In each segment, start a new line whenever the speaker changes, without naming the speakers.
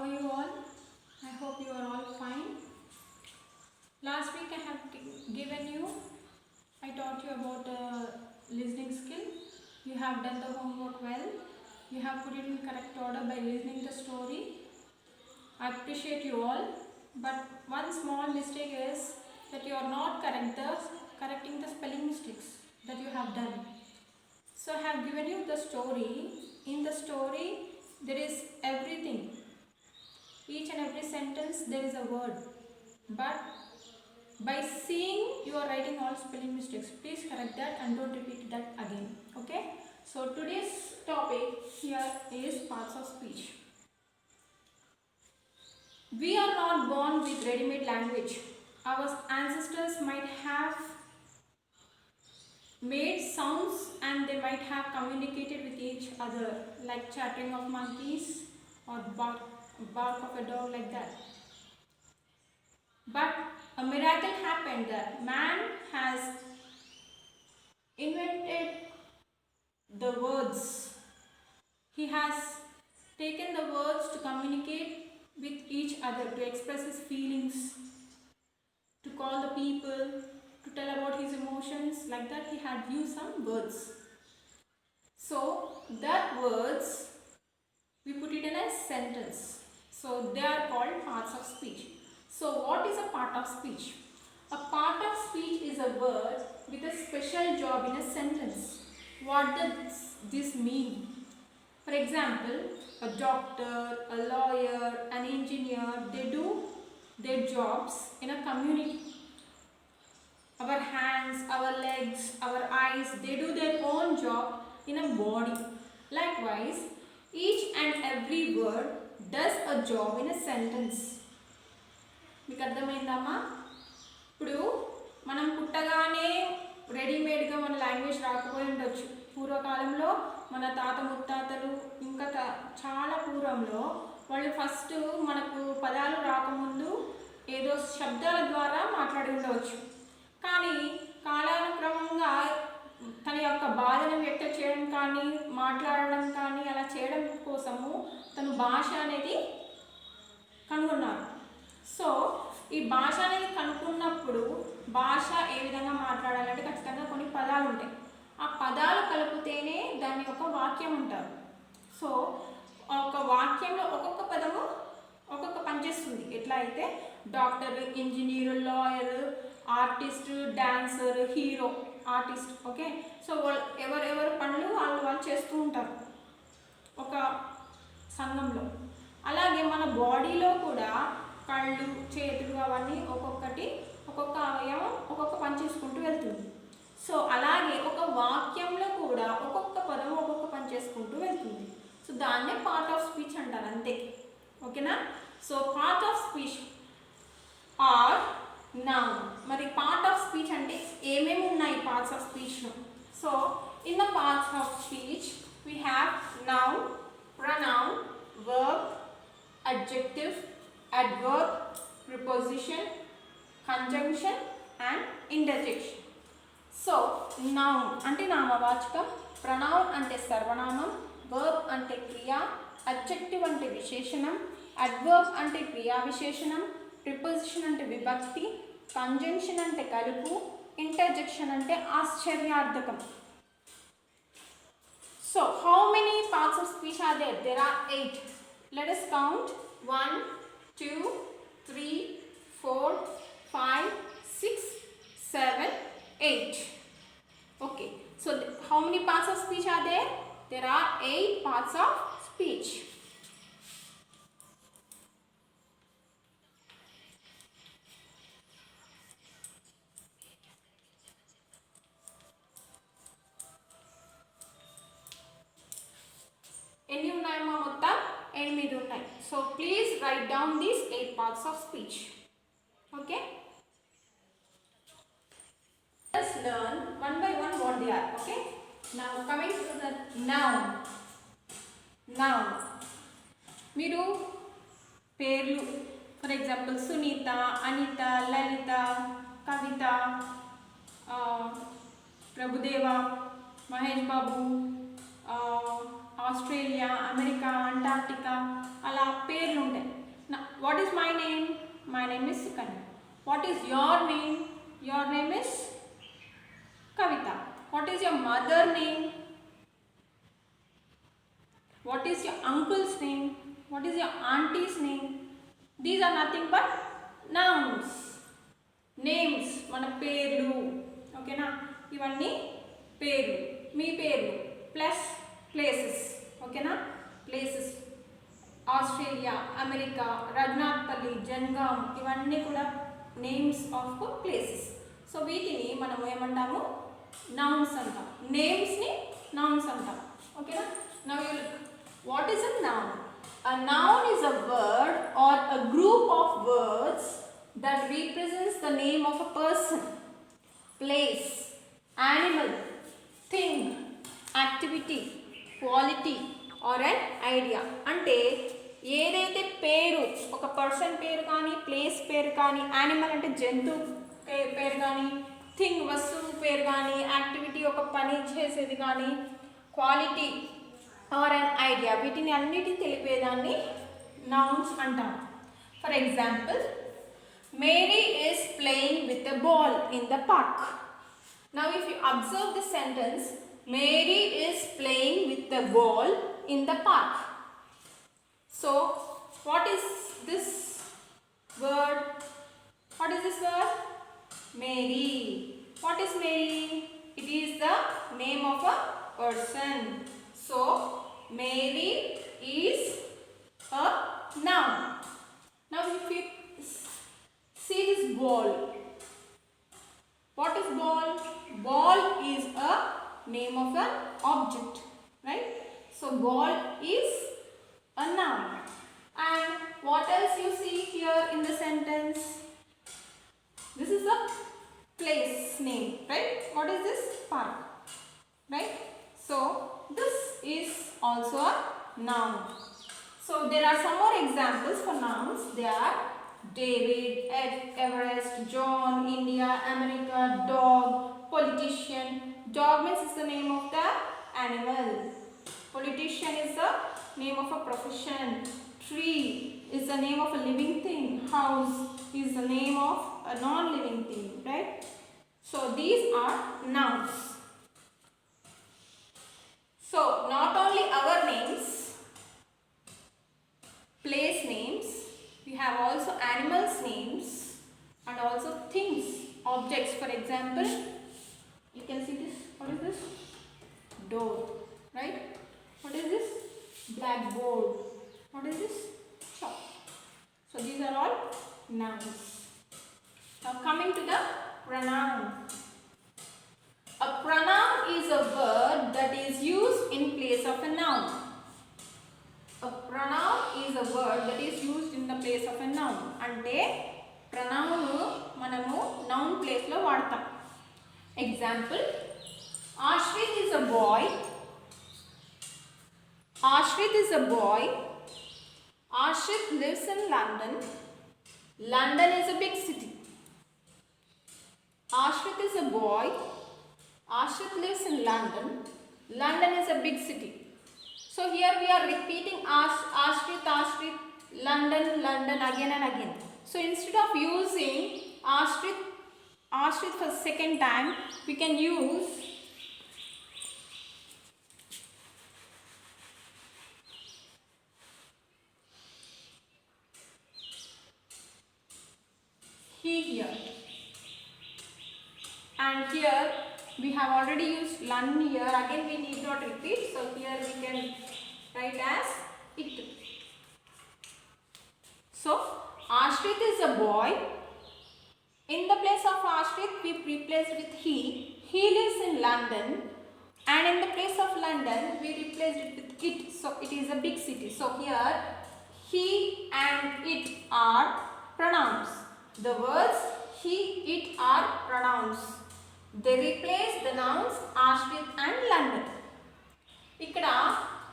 are you all? I hope you are all fine. Last week I have given you, I taught you about listening skill. You have done the homework well. You have put it in correct order by listening the story. I appreciate you all. But one small mistake is that you are not correcting the spelling mistakes that you have done. So I have given you the story. In the story there is everything. Each and every sentence there is a word. But by seeing you are writing all spelling mistakes. Please correct that and don't repeat that again. Okay. So today's topic here is parts of speech. We are not born with ready-made language. Our ancestors might have made sounds and they might have communicated with each other, like chattering of monkeys or bark of a dog, like that. But a miracle happened that man has invented the words. He has taken the words to communicate with each other, to express his feelings, to call the people, to tell about his emotions. Like that he had used some words. So that words we put it in a sentence. So they are called parts of speech. So what is a part of speech? A part of speech is a word with a special job in a sentence. What does this mean? For example, a doctor, a lawyer, an engineer, they do their jobs in a community. Our hands, our legs, our eyes, they do their own job in a body. Likewise, each and every word does a job in a sentence. మీకు అర్థమైందమ్మా? ఇప్పుడు మనం పుట్టగానే రెడీమేడ్గా మన language రాకపోయి ఉండొచ్చు. పూర్వకాలంలో మన తాత ముత్తాతలు ఇంకా చాలా పూర్వంలో వాళ్ళు ఫస్ట్ మనకు పదాలు రాకముందు ఏదో శబ్దాల ద్వారా మాట్లాడి ఉండవచ్చు. కానీ కాలానుక్రమంగా తన యొక్క బాధను వ్యక్తం చేయడం కానీ మాట్లాడడం కానీ అలా చేయడం కోసము తను భాష అనేది కనుగొన్నారు. సో ఈ భాష అనేది కనుక్కున్నప్పుడు భాష ఏ విధంగా మాట్లాడాలంటే ఖచ్చితంగా కొన్ని పదాలు ఉంటాయి. ఆ పదాలు కలిపితేనే దాన్ని ఒక వాక్యం అంటారు. సో ఒక వాక్యంలో ఒక్కొక్క పదము ఒక్కొక్క పనిచేస్తుంది. ఎట్లా అయితే doctor, engineer, lawyer, artist, dancer, hero, artist. Okay. So ఎవరెవరు పనులు వాళ్ళు చేస్తూ ఉంటారు ఒక సంఘంలో. అలాగే మన బాడీలో కూడా కళ్ళు, చేతులు అవన్నీ ఒక్కొక్క అవయవం ఒక్కొక్క పని చేసుకుంటూ వెళ్తుంది. సో అలాగే ఒక వాక్యంలో కూడా ఒక్కొక్క పదం ఒక్కొక్క పని చేసుకుంటూ వెళ్తుంది. సో దాన్నే పార్ట్ ఆఫ్ స్పీచ్ అంటారు, అంతే. ఓకేనా? So part of speech are noun. మరి పార్ట్ ఆఫ్ స్పీచ్ అంటే ఏమేమి ఉన్నాయి పార్ట్స్ ఆఫ్ స్పీచ్లో? So in the parts of speech we have noun, pronoun, verb, adjective, adverb, preposition, conjunction and interjection. So noun అంటే నామవాచకం, pronoun అంటే సర్వనామం, verb అంటే క్రియ, adjective అంటే విశేషణం, adverb అంటే క్రియా విశేషణం, preposition అంటే విభక్తి, conjunction అంటే కలుపు, interjection అంటే ఆశ్చర్యార్థకం. So how many parts of speech are there? There are 8. Let us count. 1, 2, 3, 4, 5, 6, 7, 8. Okay. So how many parts of speech are there? There are 8 parts of speech. ఎన్ని ఉన్నాయమ్మా? మొత్తం 8 ఉన్నాయి. So please write down these 8 parts of speech. Okay? Let's learn one by one what they are. Okay? Now coming to the noun. Noun. మీరు పేర్లు, for example Sunitha, Anitha, Lalitha, Kavitha, Prabhudeva, Mahesh Babu, Australia, America, Antarctica, అలా పేర్లు ఉంటాయి. what is my name? My name is Sukanya. What is your name? Your name is Kavita. What is your mother name? What is your uncle's name? What is your auntie's name? These are nothing but nouns. Names, మన పేర్లు. ఓకేనా? ఇవన్నీ పేర్లు. మీ పేర్లు plus places. ఓకేనా? Places Australia, America, Raghunathpalli, Jangaon, ఇవన్నీ కూడా names of places. So వీటిని మనం ఏమంటాము? నౌన్స్ అంటాం. నేమ్స్ని నౌన్స్ అంటాం. ఓకేనా? Now you look. What is a noun? A noun is a word or a group of words that represents the name of a person, place, animal, thing, activity, quality or an idea. అంటే ఏదైతే పేరు, ఒక person పేరు కానీ, place పేరు కానీ, animal అంటే జంతువు పేరు కానీ, థింగ్ వస్తువు పేరు కానీ, యాక్టివిటీ ఒక పని చేసేది కానీ, క్వాలిటీ ఆర్ అన్ ఐడియా, వీటిని అన్నిటిని తెలిపేదాన్ని నౌన్స్ అంటాం. For example, Mary is playing with a ball in the park. Now if you observe this sentence, Mary is playing with a ball in the park. So what is this word? What is this word? Mary. What is Mary? It is the name of a person. So Mary is a noun. Now if you see this ball, what is ball? Ball is a name of an object, right? So ball is a noun. And what else you see here in the sentence? This is a place name, right? What is this? Park, right? So this is also a noun. So there are some more examples for nouns. They are David, Everest, John, India, America, dog, politician. Dog means is the name of the animal. Politician is the name of a profession. Tree is the name of a living thing. House is the name of a non-living thing, right? So these are nouns. So not only our names, place names, we have also animals names and also things, objects. For example, you can see this. What is this? Door, right? What is this? Blackboard. What is this? Shop. So these are all nouns. Now coming to the pronoun. A pronoun is a word that is used in place of a noun. A pronoun is a word that is used in the place of a noun. అంటే pronoun మనము noun place లో వాడతాం. Example, Ashrit is a boy. Ashrit is a boy. Ashrit lives in London. London is a big city. Ashrit is a boy. Ashrit lives in London. London is a big city. So here we are repeating Ashrit, Ashrit, London, London again and again. So instead of using Ashrit for the second time, we can use he here. And here we have already used London here. Again we need not repeat. So here we can write as it. So Ashrit is a boy. In the place of Ashrit we replaced with he. He lives in London. And in the place of London we replaced it with it. So it is a big city. So here he and it are pronouns. The words he, it are pronouns. They replace the nouns Ashrit and London. ఇక్కడ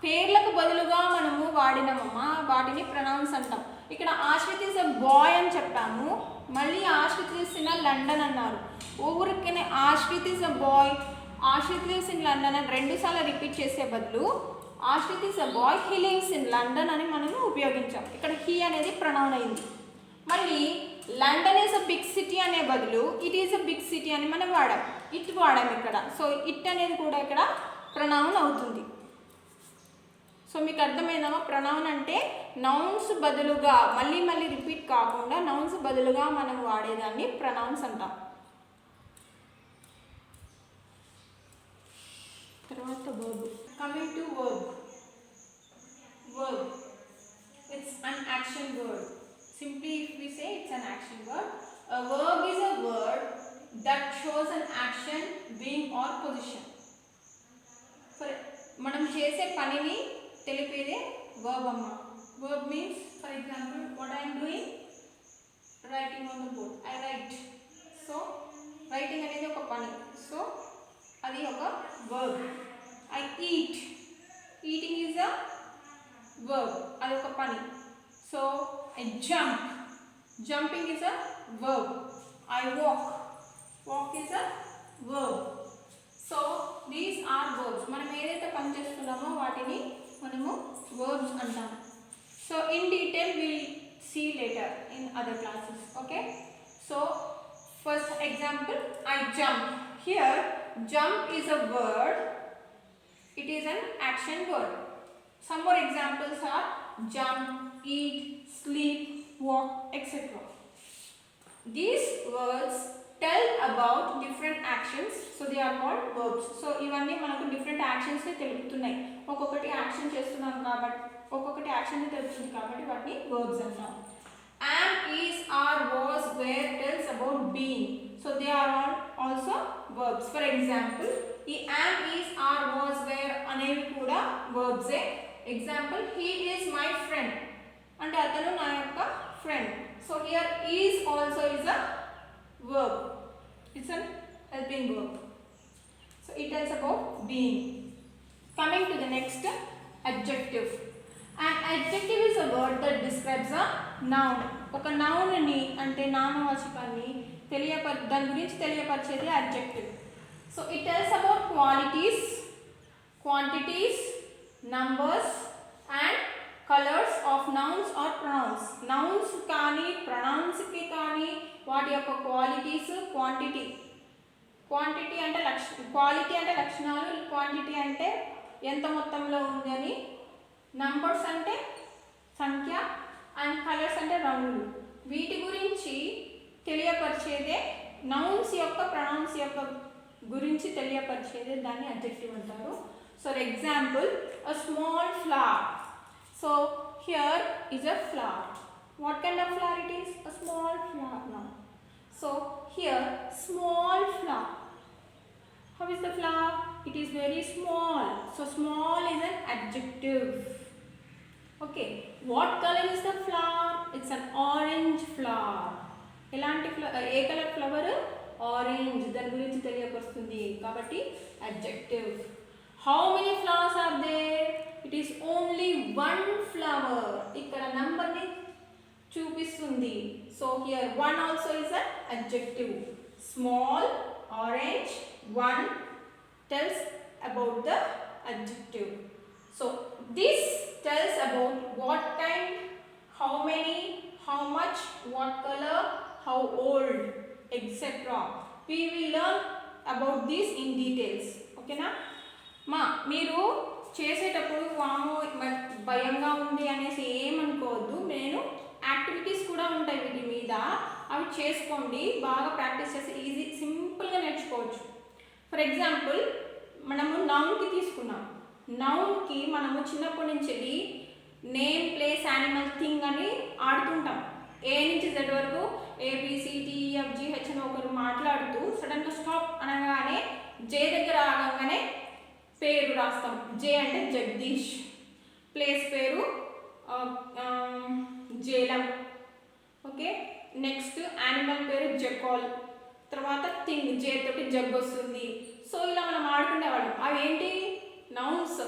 పేర్లకు బదులుగా మనము వాడినమమ్మా వాటిని pronounce అంటాం. ఇక్కడ Ashrith is a bye అని చెప్పాము, మళ్ళీ Ashrith lives in London అన్నారు. ఊరికనే Ashrith is a boy, Ashrith lives in London అని రెండుసార్లు రిపీట్ చేసే బదులు Ashrith is a boy, he lives in London అని మనము ఉపయోగించాం. ఇక్కడ హీ అనేది ప్రొనౌన్ అయింది. మళ్ళీ London is a big city అనే బదులు it is a big city అని మనం వాడాం, ఇట్ వాడాం ఇక్కడ. సో ఇట్ అనేది కూడా ఇక్కడ ప్రొనౌన్ అవుతుంది. సో మీకు అర్థమైందమ్మా? ప్రొనౌన్ అంటే నౌన్స్ బదులుగా మళ్ళీ మళ్ళీ రిపీట్ కాకుండా నౌన్స్ బదులుగా మనం వాడేదాన్ని ప్రొనౌన్స్ అంటాం. తర్వాత verb. Coming to verb. Verb, it's an action word. Simply if we say it's an action word, a verb is a word that shows an action, being or position. For మనం చేసే పనిని తెలిపేదే verb అమ్మ. Verb means, for example, what I am doing, writing on the board. I write. So writing అనేది ఒక పని. So అది ఒక verb. I eat. Eating is a verb. అది ఒక పని. So I jump. Jumping is a verb. I walk. Walk is a verb. So these are verbs. మనం ఏదైతే పని చేస్తున్నామో వాటిని మనము verbs అంటాం. So in detail we'll see later in other classes. Okay. So first example, I jump. Here jump is a word. It is an action word. Some more examples are jump, eat, sleep, walk, etc. These words tell about different actions, so they are called verbs. So ఇవన్నీ మనకు different actions ని తెలుపుతున్నాయి. ఒక్కొక్కటి action చేస్తున్నాం కాబట్టి ఒక్కొక్కటి action ని తెలుపుతుంది కాబట్టి వాటిని verbs అంటాం. Am, is, are, was, were tells about being. So they are all also verbs. For example, ఈ am, is, are, was, were అనేవి కూడా verbs A. Example, he is my friend. అంటే అతను నా యొక్క friend. So here is also is a verb. It's a helping verb. So it tells about being. Coming to the next, adjective. An adjective is a word that describes a noun. ఒక noun ని అంటే నామవాచకాన్ని దాని గురించి తెలియపరిచేది adjective. So it tells about qualities, quantities, numbers and colors of nouns or pronouns. Nouns కానీ pronouns కి కానీ వాటి యొక్క qualities, quantity అంటే quality అంటే లక్షణాలు, quantity అంటే ఎంత మొత్తంలో ఉంది అని, numbers అంటే సంఖ్య అండ్ కలర్స్ అంటే రంగులు. వీటి గురించి తెలియపరిచేదే నౌన్స్ యొక్క ప్రొనౌన్స్ యొక్క గురించి తెలియపరిచేదే దాన్ని అడ్జెక్టివ్ అంటారు. So example, a small flower. So here is a flower. What kind of flower it is? A small flower now. So here small flower. How is the flower? It is very small. So small is an adjective. Okay. What color is the flower? It's an orange flower. ఎలాంటి ఏ colour flower? Orange. దాని గురించి తెలియపరుస్తుంది కాబట్టి adjective. How many flowers are there? It is only one flower. ఇక్కడ number ని చూపిస్తుంది. So here one also is an adjective. Small, orange, one tells about the adjective. So this tells about what kind, how many, how much, what color, how old, etc. We will learn about this in details. Okay na? మీరు చేసేటప్పుడు వాము భయంగా ఉంది అనేసి ఏమనుకోవద్దు. నేను activities కూడా ఉంటాయి వీటి మీద, అవి చేసుకోండి. బాగా ప్రాక్టీస్ చేసి ఈజీ సింపుల్గా నేర్చుకోవచ్చు. ఫర్ ఎగ్జాంపుల్, మనము నౌన్కి తీసుకున్నాం. నౌన్కి మనము చిన్నప్పటి నుంచి నేమ్, ప్లేస్, యానిమల్, థింగ్ అని ఆడుతుంటాం. ఏ నుంచి జెడ్ వరకు ABCDEFGH అని ఒకరు మాట్లాడుతూ సడన్గా స్టాప్ అనగానే జే దగ్గర ఆగంగానే పేరు రాస్తాం. జే అంటే జగదీష్, ప్లేస్ పేరు జేలం. ఓకే, నెక్స్ట్ యానిమల్ పేరు జకాల్, తర్వాత థింగ్ జే తోటి జగ్ వస్తుంది. సో ఇలా మనం ఆడుకునేవాళ్ళం. అవేంటి? నౌన్స్.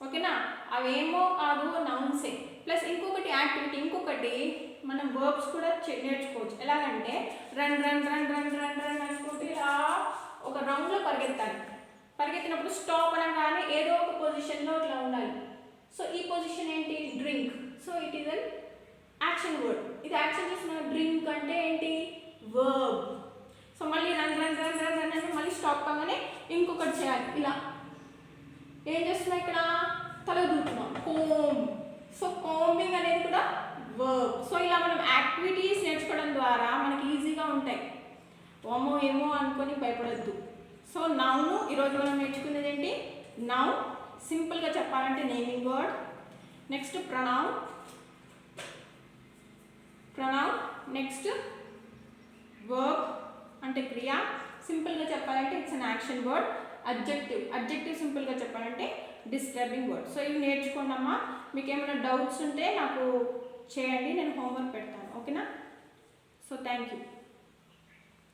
ఓకేనా? అవేమో కాదు, నౌన్సే. ప్లస్ ఇంకొకటి యాక్టివిటీ, ఇంకొకటి మనం వర్బ్స్ కూడా నేర్చుకోవచ్చు. ఎలాగంటే run run run run run run అనుకుంటే ఇలా ఒక రౌండ్లో పరిగెత్తాలి. పరిగెత్తినప్పుడు స్టాప్ అనగానే ఏదో ఒక పొజిషన్లో ఇట్లా ఉండాలి. సో ఈ పొజిషన్ ఏంటి? Drink. So it is an action word. ఇది యాక్షన్ చేసిన డ్రింక్ అంటే ఏంటి? వర్బ్. సో మళ్ళీ run run run run run అంటే మళ్ళీ స్టాప్ కాగానే ఇంకొకటి చేయాలి. ఇలా ఏం చేస్తున్నా ఇక్కడ? తల దూకున్నాం. కోమ్. సో కోమింగ్ అనేది కూడా వర్బ్. సో ఇలా మనం యాక్టివిటీస్ నేర్చుకోవడం ద్వారా మనకి ఈజీగా ఉంటాయి. ఓమో ఏమో అనుకొని భయపడద్దు. సో నౌను ఈరోజు మనం నేర్చుకునేది ఏంటి? నౌన్ సింపుల్గా చెప్పాలంటే naming word. Next pronoun. Next verb అంటే క్రియ. సింపుల్గా చెప్పాలంటే it's an action word. Adjective సింపుల్గా చెప్పాలంటే డిస్టర్బింగ్ వర్డ్. సో ఇవి నేర్చుకోండి అమ్మా. మీకు ఏమైనా డౌట్స్ ఉంటే నాకు చేయండి, నేను హోంవర్క్ పెడతాను. ఓకేనా? So thank you.